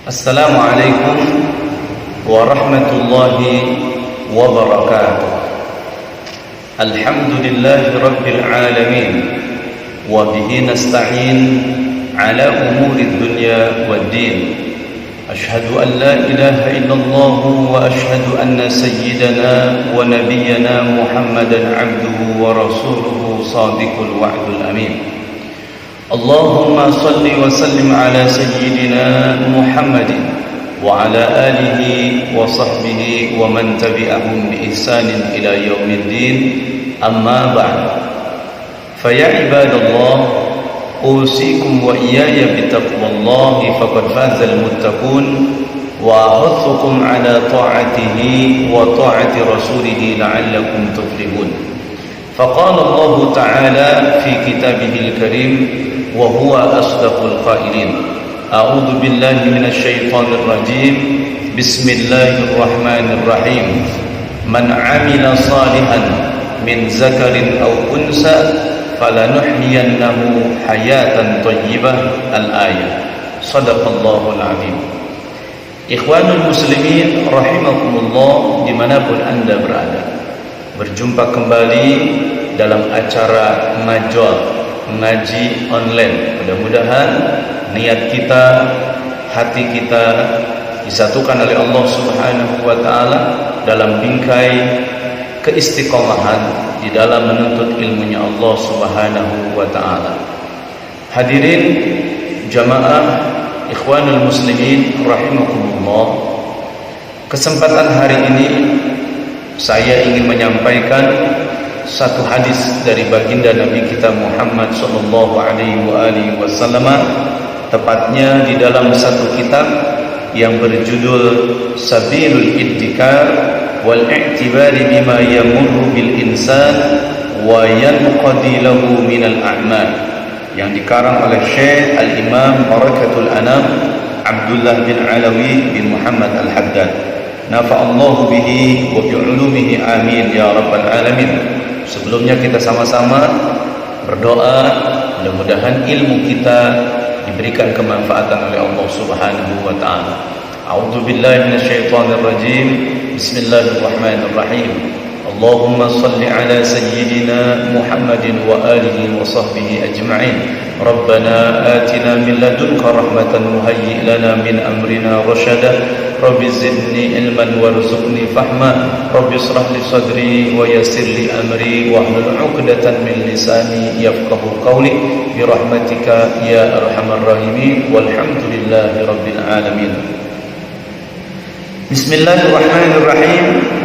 Assalamualaikum warahmatullahi wabarakatuh. Alhamdulillahi rabbil alamin, wa bihi nasta'in ala umuri dunya waddin. Ashhadu an la ilaha illallah wa ashhadu anna sayyidana wa nabiyyana Muhammadan abduhu wa rasuluhu sadiqul wa'dul amin. Allahumma salli wa sallim ala sayyidina Muhammadin wa ala alihi wa sahbihi wa man tabi'ahum bi ihsanin ila yaumiddin. Amma ba'd. Fa ya ibadallah, usikum wa iyaya bi taqwallahi faqad fazal muttaqun wa ahuthukum ala ta'atihi wa ta'ati rasulih la'allakum tuflihun. Faqala Allah ta'ala fi kitabihil karim wa huwa asdaqul qailin. A'udzu billahi minasy syaithanir rajim. Bismillahirrahmanirrahim. Man 'amila salihan min zakarin aw unsa falanuhyiyannahu hayatan thayyibah. Al-ayah. Shadaqallahul azim. Ikhwanul muslimin rahimakumullah, dimanapun anda berada, berjumpa kembali dalam acara majol ngaji online. Mudah-mudahan niat kita, hati kita disatukan oleh Allah Subhanahu wa taala dalam bingkai keistiqomahan di dalam menuntut ilmunya Allah Subhanahu wa taala. Hadirin jamaah ikhwanul muslimin rahimakumullah, kesempatan hari ini saya ingin menyampaikan satu hadis dari baginda Nabi kita Muhammad sallallahu alaihi wasallam, tepatnya di dalam satu kitab yang berjudul Sabilul Iddikar wal I'tibari bima yamurru bil insan wa yanqadi lahu minal a'mal, yang dikarang oleh Syekh Al-Imam Barakatul Anam Abdullah bin Alawi bin Muhammad Al-Haddad. Nafa'allahu bihi wa bi'ulumihi amin ya rabbal alamin. Sebelumnya kita sama-sama berdoa, mudah-mudahan ilmu kita diberikan kemanfaatan oleh Allah Subhanahu wa taala. A'udzu billahi minasyaitonir rajim. Bismillahirrahmanirrahim. Allahumma salli ala sayyidina Muhammadin wa alihi wa sahbihi ajma'in. Rabbana atina min ladunka rahmatan wa hayyi' lana min amrina rashada. Rabbi zidni ilman warzuqni fahma. Rabbi ishrah li sadri wa yassir li amri wahlul 'uqdatan min lisani yafqahu qawli bi rahmatika ya arhamar rahimin. Walhamdulillahi rabbil alamin. Bismillahirrahmanirrahim.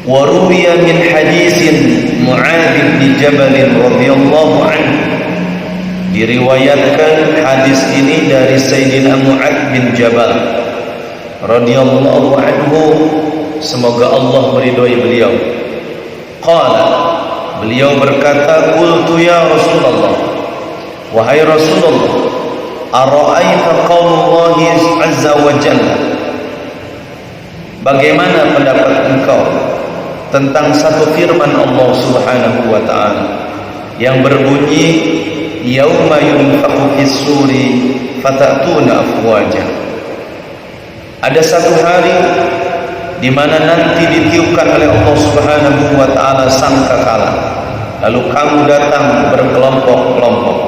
Wa ruwiya min hadisin Mu'adz bin Jabal radhiyallahu anhu. Diriwayatkan hadis ini dari Sayyidina Mu'adz bin Jabal radhiyallahu anhu, semoga Allah meridhai beliau. Qala, beliau berkata, qultu ya Rasulullah, wahai Rasulullah, ara'aita qaulallahi azza wa jalla, bagaimana pendapat engkau tentang satu firman Allah Subhanahu wa taala yang berbunyi yauma yunfakhu fis-suri fatatuna afwaja. Ada satu hari di mana nanti ditiupkan oleh Allah Subhanahu wa taala sangkakala, lalu kamu datang berkelompok-kelompok.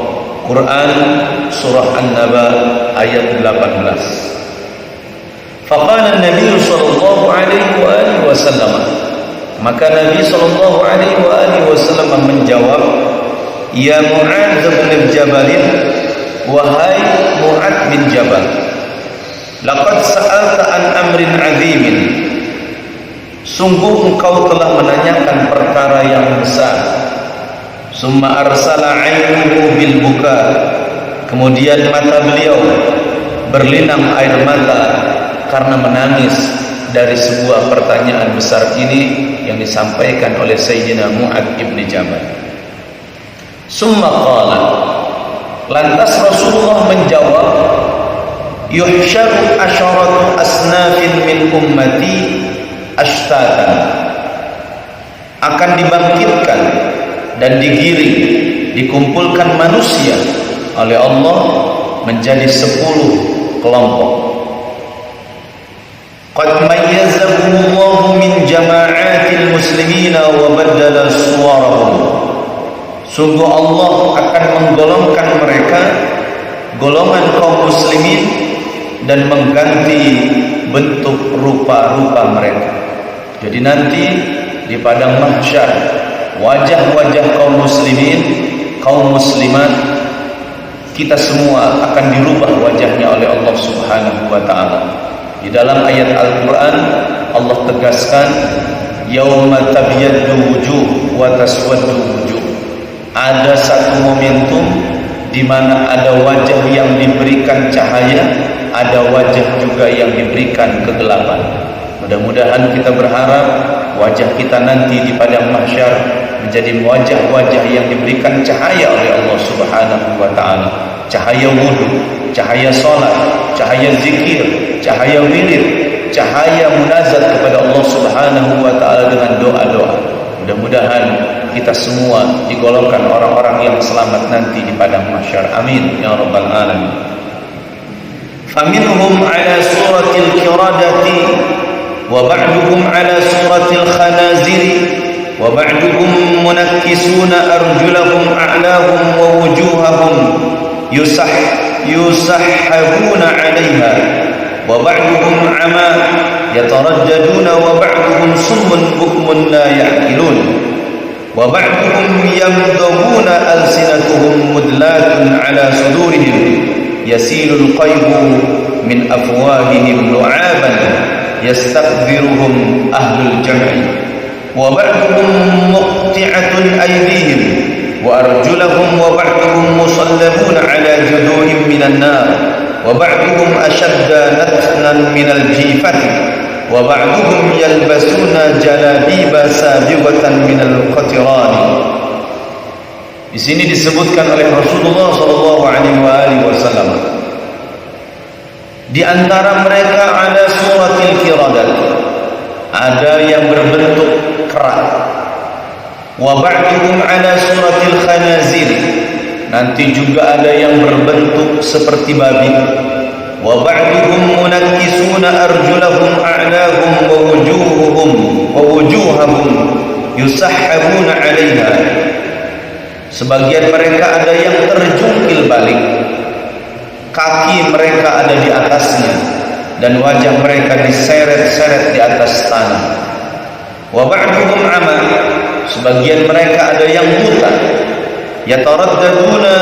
Quran surah An-Naba ayat 18. Faqala an-nabiy sallallahu alaihi wasallam, maka Nabi sallallahu alaihi wasallam menjawab, ya Mu'adz bin Jabal, wahai Mu'adz bin Jabal, laqad sa'alta an amrin 'azimin, sungguh engkau telah menanyakan perkara yang besar. Summa arsala 'ainuhu bil buka, kemudian mata beliau berlinang air mata karena menangis dari sebuah pertanyaan besar ini yang disampaikan oleh Sayyidina Mu'adz bin Jabal. Summa qala, lantas Rasulullah menjawab, yuhsyaru asyaratu asnafin min ummati ashtatan, akan dibangkitkan dan digiring, dikumpulkan manusia oleh Allah menjadi 10 kelompok. Qad mayyazahumullahu min jama'atil muslimina wa badala suwarahum. Sungguh Allah akan menggolongkan mereka, golongan kaum muslimin, dan mengganti bentuk rupa-rupa mereka. Jadi nanti di padang mahsyar, wajah-wajah kaum muslimin, kaum muslimat, kita semua akan dirubah wajahnya oleh Allah Subhanahu wa ta'ala. Di dalam ayat Al-Quran Allah tegaskan, yauma tabyaddu wujuh wa taswaddu wujuh. Ada satu momentum di mana ada wajah yang diberikan cahaya, ada wajah juga yang diberikan kegelapan. Mudah-mudahan kita berharap wajah kita nanti di padang mahsyar menjadi wajah-wajah yang diberikan cahaya oleh Allah Subhanahu wa ta'ala. Cahaya wudu, cahaya salat, cahaya zikir, cahaya wirid, cahaya munazat kepada Allah Subhanahu wa ta'ala dengan doa-doa. Mudah-mudahan kita semua digolongkan orang-orang yang selamat nanti di padang mahsyar. Amin ya rabbal alamin. Faminhum ala suratil qiradati wa ba'duhum ala suratil khanaziri wa ba'duhum munakkisuna arjulahum a'lahum wa wujuhahum yusahhabuna 'alayha wa ba'duhum 'ama yatarajjaduna wa ba'duhum summun bukmun la ya'qilun wa ba'duhum yamdhuna alsinatuhum mudlatun 'ala sudurihim yasilul qaybu min afwahihim lu'aban yastaqdiruhum ahlul jam'i wa ba'duhum muqti'atun aydihim wa arjulahum wa ba'duhum musallabuna 'ala juduhim minan nar wa ba'duhum ashadda natnan minal jifati wa ba'duhum yalbasuna jalabiba sabiqatan minal qatirani. Di sini disebutkan oleh Rasulullah SAW, di antara mereka ada suratil qiradat, ada yang berbentuk kera. Wa ba'duhum ala suratil khanazir, nanti juga ada yang berbentuk seperti babi. Wa ba'duhum munakkisuna arjulahum a'lahum wa wujuhahum yusahhabuna 'alayha. Sebagian mereka ada yang terjungkil balik, kaki mereka ada di atasnya, dan wajah mereka diseret-seret di atas tanah. Wa ba'duhum 'ama, sebagian mereka ada yang buta, yataraddaduna,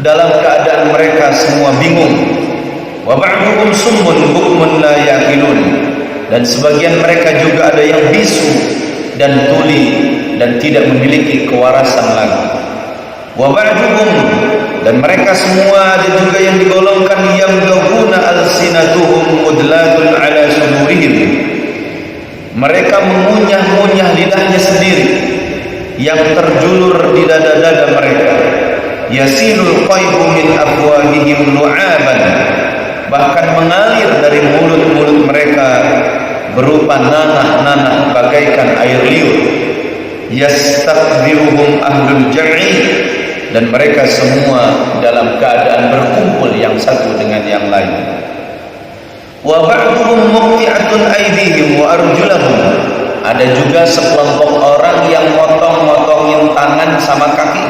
dalam keadaan mereka semua bingung. Wa ba'duhum summun bukmun la yaqilun, dan sebagian mereka juga ada yang bisu dan tuli dan tidak memiliki kewarasan lagi. Wa ba'duhum, dan mereka semua ada juga yang digolongkan yamdhuna alsinatuhum mudlatun 'ala sudurihim, mereka mengunyah-ngunyah lidahnya sendiri yang terjulur di dada-dada mereka. Yasilul qaybu min afwahihim lu'aban, bahkan mengalir dari mulut-mulut mereka berupa nanah-nanah bagaikan air liur. Yastaqdiruhum ahlul jam'i, dan mereka semua dalam keadaan berkumpul yang satu dengan yang lain. Wa ba'duhum muqti'atun aydihim wa arjulahum, ada juga sekelompok orang yang motong-motongin tangan sama kaki.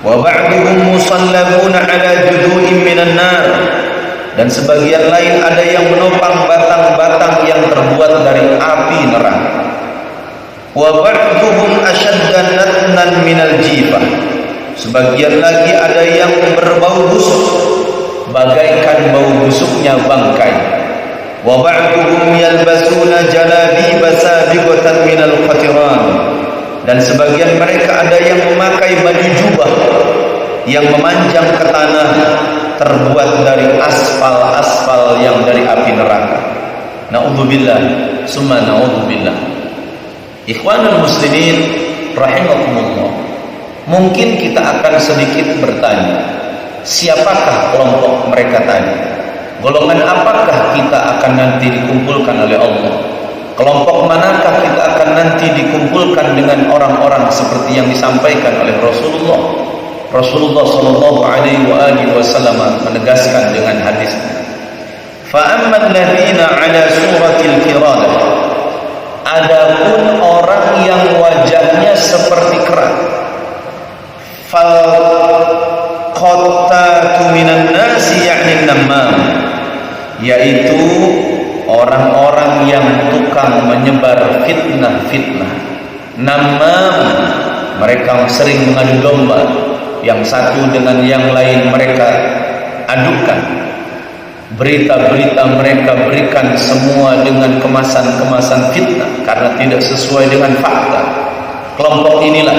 Wa ba'duhum musallabuna 'ala judu'in minan nar, dan sebagian lain ada yang menopang batang-batang yang terbuat dari api neraka. Wa ba'duhum ashaddan natnan minal jifah, sebagian lagi ada yang berbau busuk bagaikan bau busuknya bangkai. Wa ba'duhum yalbasuna jalabiba sabiqatan minal qatiran, dan sebagian mereka ada yang memakai baju jubah yang memanjang ke tanah, terbuat dari aspal-aspal yang dari api neraka. Na'udzubillah summa na'udzubillah. Ikhwanul muslimin rahimakumullah, mungkin kita akan sedikit bertanya, siapakah kelompok mereka tadi? Golongan apakah kita akan nanti dikumpulkan oleh Allah? Kelompok manakah kita akan nanti dikumpulkan dengan orang-orang seperti yang disampaikan oleh Rasulullah? Rasulullah sallallahu alaihi wasallam menegaskan dengan hadis, fa ammal ladzina ala suratil qiradah, adapun orang yang wajahnya seperti kera, fal qattatu minan nasi yakni namam, yaitu orang-orang yang tukang menyebar fitnah-fitnah. Namam, mereka sering mengadu domba, yang satu dengan yang lain mereka adukan. Berita-berita mereka berikan semua dengan kemasan-kemasan fitnah karena tidak sesuai dengan fakta. Kelompok inilah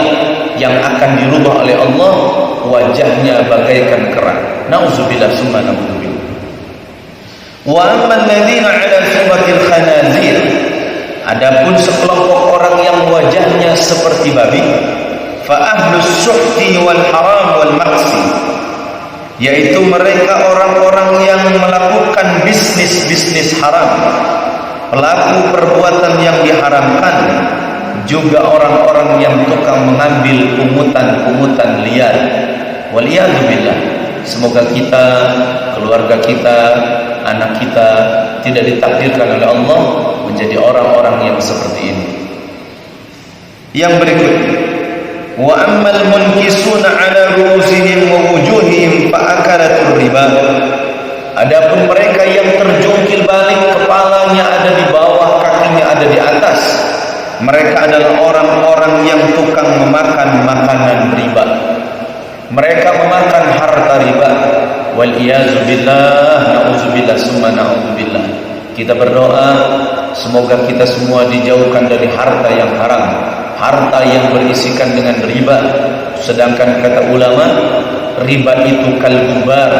yang akan dirubah oleh Allah, wajahnya bagaikan kera. Nauzubillah summa na'udzubillah. Wa amman ladzina 'ala suratil khanazir, adapun sekelompok orang yang wajahnya seperti babi, fa ahlus suhti wal haram wal maqsi, yaitu mereka orang-orang yang melakukan bisnis-bisnis haram, pelaku perbuatan yang diharamkan, juga orang-orang yang tukang mengambil pungutan-pungutan liar. Waliyadzubillah. Semoga kita, keluarga kita, anak kita tidak ditakdirkan oleh Allah menjadi orang-orang yang seperti ini. Yang berikutnya, wa ammal munkisuna ala ru'usihim wa wujuhihim fa akalatur riba, adapun mereka yang terjungkil balik, kepalanya ada di bawah, kakinya ada di atas, mereka adalah orang-orang yang tukang memakan makanan riba. Mereka memakan harta riba. Wal iyazu billah, na'udzubillah summa na'udzubillah. Kita berdoa semoga kita semua dijauhkan dari harta yang haram, harta yang berisikan dengan riba. Sedangkan kata ulama, riba itu kalgubar,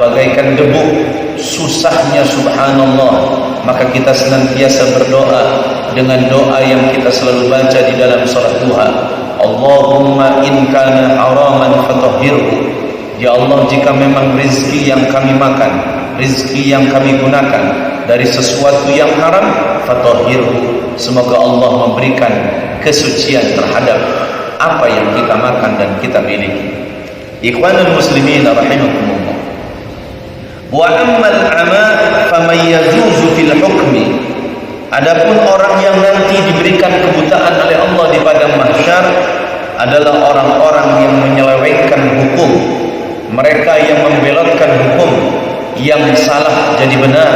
bagaikan debu, susahnya subhanallah. Maka kita senantiasa berdoa dengan doa yang kita selalu baca di dalam salat duha, Allahumma in kana haraman fatahhirhu. Ya Allah, jika memang rezeki yang kami makan, rezeki yang kami gunakan dari sesuatu yang haram, fatahhirhu, semoga Allah memberikan kesucian terhadap apa yang kita makan dan kita miliki. Ikhwanul muslimin rahimakumullah. Wa ammal ama faman yazuzu fil hukmi, adapun orang yang nanti diberikan kebutaan oleh Allah di padang mahsyar adalah orang-orang yang menyelewengkan hukum. Mereka yang membelotkan hukum, yang salah jadi benar,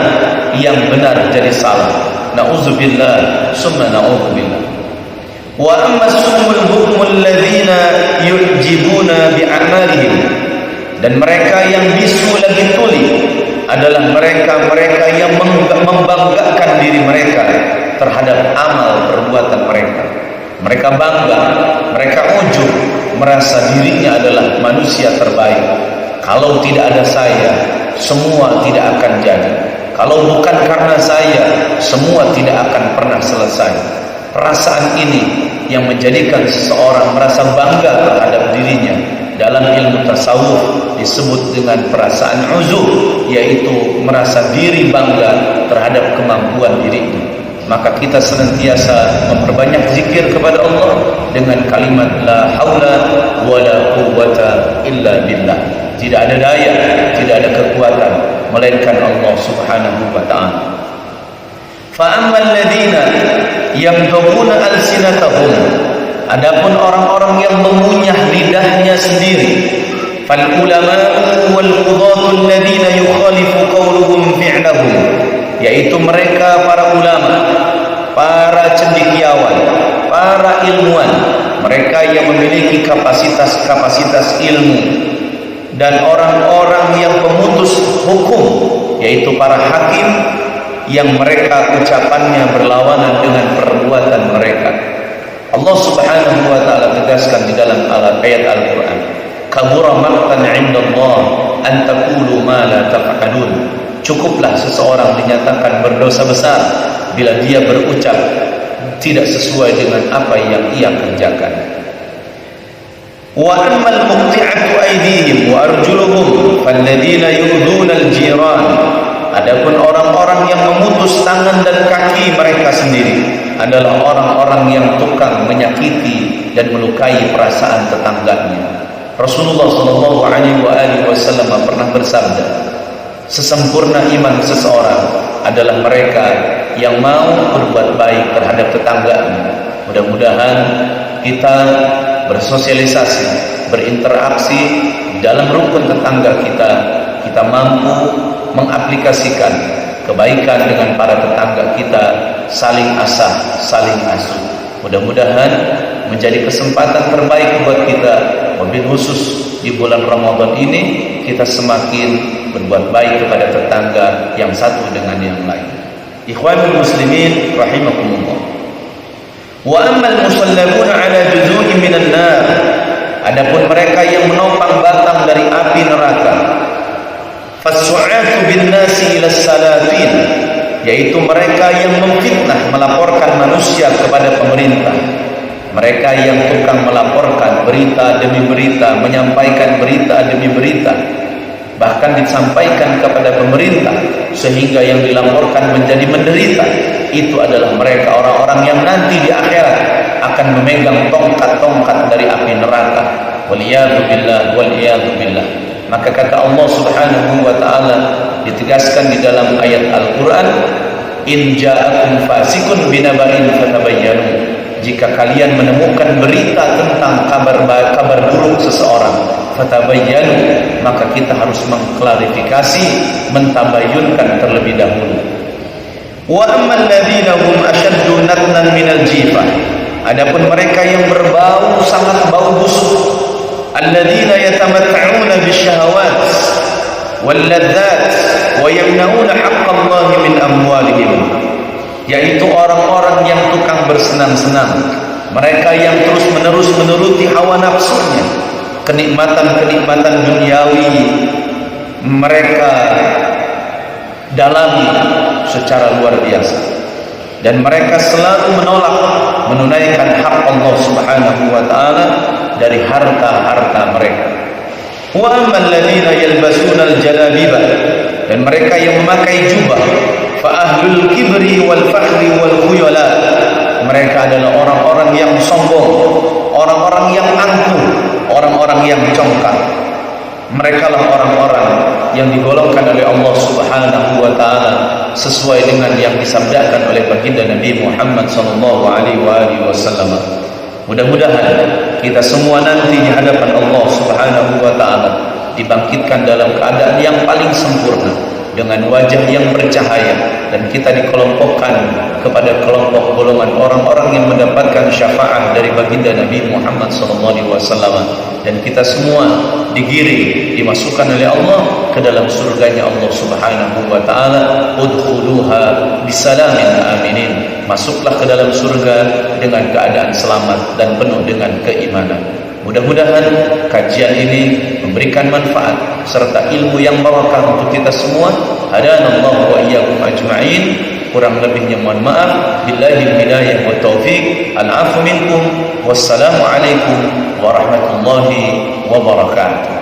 yang benar jadi salah. Nauzubillah summa na'udzubillah. Wa amma sumul hukmul ladzina yujibuna bi'amalihim, dan mereka yang bisu lagi tuli adalah mereka-mereka yang membanggakan diri mereka terhadap amal perbuatan mereka. Mereka bangga, mereka ujub, merasa dirinya adalah manusia terbaik. Kalau tidak ada saya, semua tidak akan jadi. Kalau bukan karena saya, semua tidak akan pernah selesai. Perasaan ini yang menjadikan seseorang merasa bangga terhadap dirinya. Dalam ilmu tasawuf disebut dengan perasaan uzub, yaitu merasa diri bangga terhadap kemampuan dirinya. Maka kita senantiasa memperbanyak zikir kepada Allah dengan kalimat la haula wala quwwata illa billah. Tidak ada daya, tidak ada kekuatan melainkan Allah Subhanahu wa taala. Fa ammal ladzina yamdhuna alsinatahum, adapun orang-orang yang mengunyah lidahnya sendiri, fal ulama'u wal qudatu alladzina yukhalifu qawluhum fi'lahum, yaitu mereka para ulama, para cendekiawan, para ilmuwan, mereka yang memiliki kapasitas ilmu, dan orang-orang yang pemutus hukum, yaitu para hakim, yang mereka ucapannya berlawanan dengan perbuatan mereka. Allah Subhanahu wa taala tegaskan di dalam ayat Al-Qur'an, kabura maqtan 'indallah an taqulu ma la taf'alun. Cukuplah seseorang dinyatakan berdosa besar bila dia berucap tidak sesuai dengan apa yang ia kerjakan. Wa ammal muqti'atu aydihim wa arjuluhum falladzina yu'dhuna al-jiran, adapun orang-orang yang memutus tangan dan kaki mereka sendiri adalah orang-orang yang tukang menyakiti dan melukai perasaan tetangganya. Rasulullah sallallahu alaihi wasallam pernah bersabda, sesempurna iman seseorang adalah mereka yang mau berbuat baik terhadap tetangganya. Mudah-mudahan kita bersosialisasi, berinteraksi di dalam rukun tetangga kita mampu mengaplikasikan kebaikan dengan para tetangga kita, saling asah, saling asuh. Mudah-mudahan menjadi kesempatan terbaik buat kita, wabil khusus di bulan Ramadan ini, kita semakin berbuat baik kepada tetangga yang satu dengan yang lain. Ikhwanul muslimin rahimakumullah. Wa ammal musallabuna ala juzu'in minan nar, adapun mereka yang menopang batang dari api neraka, fasu'atu bin nasi ila salatin, yaitu mereka yang memfitnah, melaporkan manusia kepada pemerintah. Mereka yang tukang melaporkan berita demi berita, menyampaikan berita demi berita, bahkan disampaikan kepada pemerintah sehingga yang dilaporkan menjadi menderita. Itu adalah mereka orang-orang yang nanti di akhirat akan memegang tongkat-tongkat dari api neraka. Waliyadu billah, waliyadu billah. Maka kata Allah subhanahu wa ta'ala ditegaskan di dalam ayat Al-Quran, in ja'akum fasikun binaba'in fatabayyanu, jika kalian menemukan berita tentang kabar buruk seseorang, fatabayyanu, maka kita harus mengklarifikasi, mentabayyunkan terlebih dahulu. Wa ammal ladzina hum ashaddu natnan minal jifah, adapun mereka yang berbau sangat bau busuk, alladzina yatamatta'una bisyahawat wal ladzat wa yamna'una haqqallahi min amwalihim, yaitu orang-orang yang tukang bersenang-senang, mereka yang terus-menerus menuruti hawa nafsunya, kenikmatan-kenikmatan duniawi mereka dalami secara luar biasa, dan mereka selalu menolak menunaikan hak Allah subhanahu wa ta'ala dari harta-harta mereka. Wa ammal ladzina yalbasuna al-jalabiba, dan mereka yang memakai jubah, fa ahlul kibri wal fakhri wal khuyala, mereka adalah orang-orang yang sombong, orang-orang yang angkuh, orang-orang yang congkak. Mereka lah orang-orang yang digolongkan oleh Allah subhanahu wa ta'ala sesuai dengan yang disabdakan oleh baginda Nabi Muhammad sallallahu alaihi wasallam. Mudah-mudahan kita semua nanti di hadapan Allah subhanahu wa ta'ala dibangkitkan dalam keadaan yang paling sempurna, dengan wajah yang bercahaya, dan kita dikelompokkan kepada kelompok golongan orang-orang yang mendapatkan syafaat dari baginda Nabi Muhammad SAW, dan kita semua digiring, dimasukkan oleh Allah ke dalam surganya Allah subhanahu wa ta'ala. Udkhuluha bisalamin aminin, masuklah ke dalam surga dengan keadaan selamat dan penuh dengan keimanan. Mudah-mudahan kajian ini memberikan manfaat serta ilmu yang barakah untuk kita semua. Hadanallahu wa iyyakum ajma'in. Kurang lebihnya mohon maaf. Billahil hidayah wa taufiq. Al-'afwu minkum. Wassalamu alaikum warahmatullahi wabarakatuh.